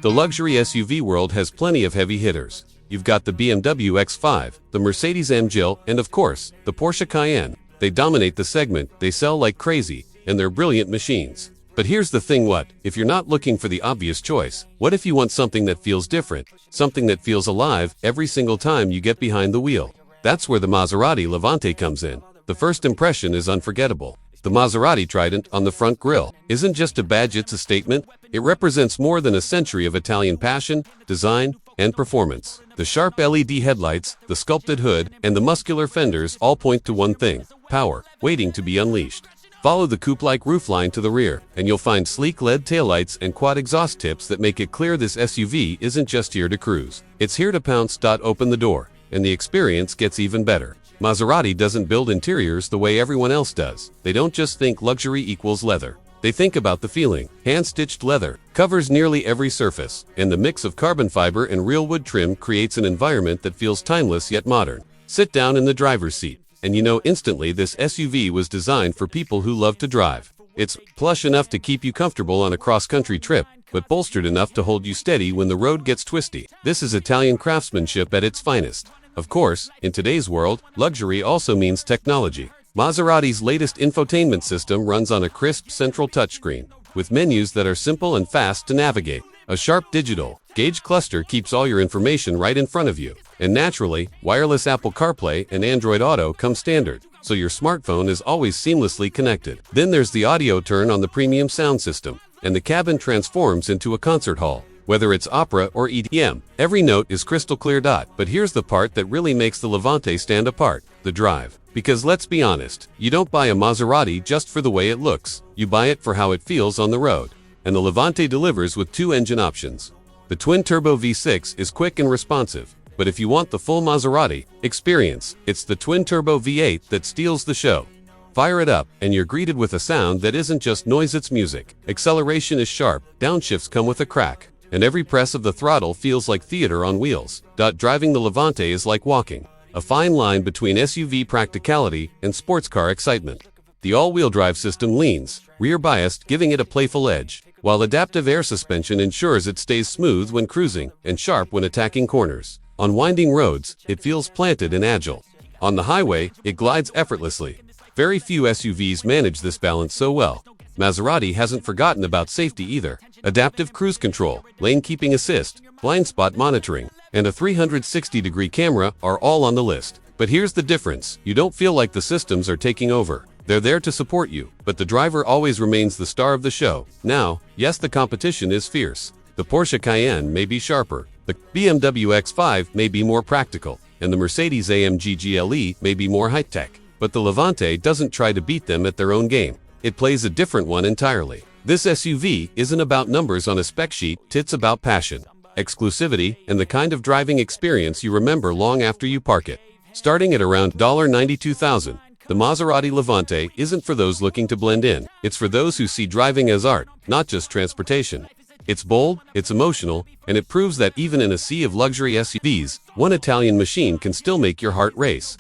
The luxury SUV world has plenty of heavy hitters. You've got the BMW X5, the Mercedes-AMG GLE, and of course, the Porsche Cayenne. They dominate the segment, they sell like crazy, and they're brilliant machines. But here's the thing, if you're not looking for the obvious choice? What if you want something that feels different, something that feels alive every single time you get behind the wheel? That's where the Maserati Levante comes in. The first impression is unforgettable. The Maserati trident on the front grille isn't just a badge, it's a statement. It represents more than a century of Italian passion, design, and performance. The sharp LED headlights, the sculpted hood, and the muscular fenders all point to one thing: power, waiting to be unleashed. Follow the coupe-like roofline to the rear, and you'll find sleek LED taillights and quad exhaust tips that make it clear this SUV isn't just here to cruise. It's here to pounce. Open the door, and the experience gets even better. Maserati doesn't build interiors the way everyone else does. They don't just think luxury equals leather. They think about the feeling. Hand-stitched leather covers nearly every surface, and the mix of carbon fiber and real wood trim creates an environment that feels timeless yet modern. Sit down in the driver's seat, and you know instantly this SUV was designed for people who love to drive. It's plush enough to keep you comfortable on a cross-country trip, but bolstered enough to hold you steady when the road gets twisty. This is Italian craftsmanship at its finest. Of course, in today's world, luxury also means technology. Maserati's latest infotainment system runs on a crisp central touchscreen, with menus that are simple and fast to navigate. A sharp digital gauge cluster keeps all your information right in front of you. And naturally, wireless Apple CarPlay and Android Auto come standard, so your smartphone is always seamlessly connected. Then there's the audio turn on the premium sound system, and the cabin transforms into a concert hall. Whether it's opera or EDM, every note is crystal clear. But here's the part that really makes the Levante stand apart: the drive. Because let's be honest, you don't buy a Maserati just for the way it looks. You buy it for how it feels on the road. And the Levante delivers with two engine options. The twin-turbo V6 is quick and responsive, but if you want the full Maserati experience, it's the twin-turbo V8 that steals the show. Fire it up, and you're greeted with a sound that isn't just noise, it's music. Acceleration is sharp, downshifts come with a crack, and every press of the throttle feels like theater on wheels. Driving the Levante is like walking, a fine line between SUV practicality and sports car excitement. The all-wheel drive system leans, rear-biased, giving it a playful edge, while adaptive air suspension ensures it stays smooth when cruising and sharp when attacking corners. On winding roads, it feels planted and agile. On the highway, it glides effortlessly. Very few SUVs manage this balance so well. Maserati hasn't forgotten about safety either. Adaptive cruise control, lane keeping assist, blind spot monitoring, and a 360-degree camera are all on the list. But here's the difference: you don't feel like the systems are taking over. They're there to support you, but the driver always remains the star of the show. Now, yes, the competition is fierce. The Porsche Cayenne may be sharper, the BMW X5 may be more practical, and the Mercedes-AMG GLE may be more high-tech. But the Levante doesn't try to beat them at their own game. It plays a different one entirely. This SUV isn't about numbers on a spec sheet, it's about passion, exclusivity, and the kind of driving experience you remember long after you park it. Starting at around $92,000, the Maserati Levante isn't for those looking to blend in. It's for those who see driving as art, not just transportation. It's bold, it's emotional, and it proves that even in a sea of luxury SUVs, one Italian machine can still make your heart race.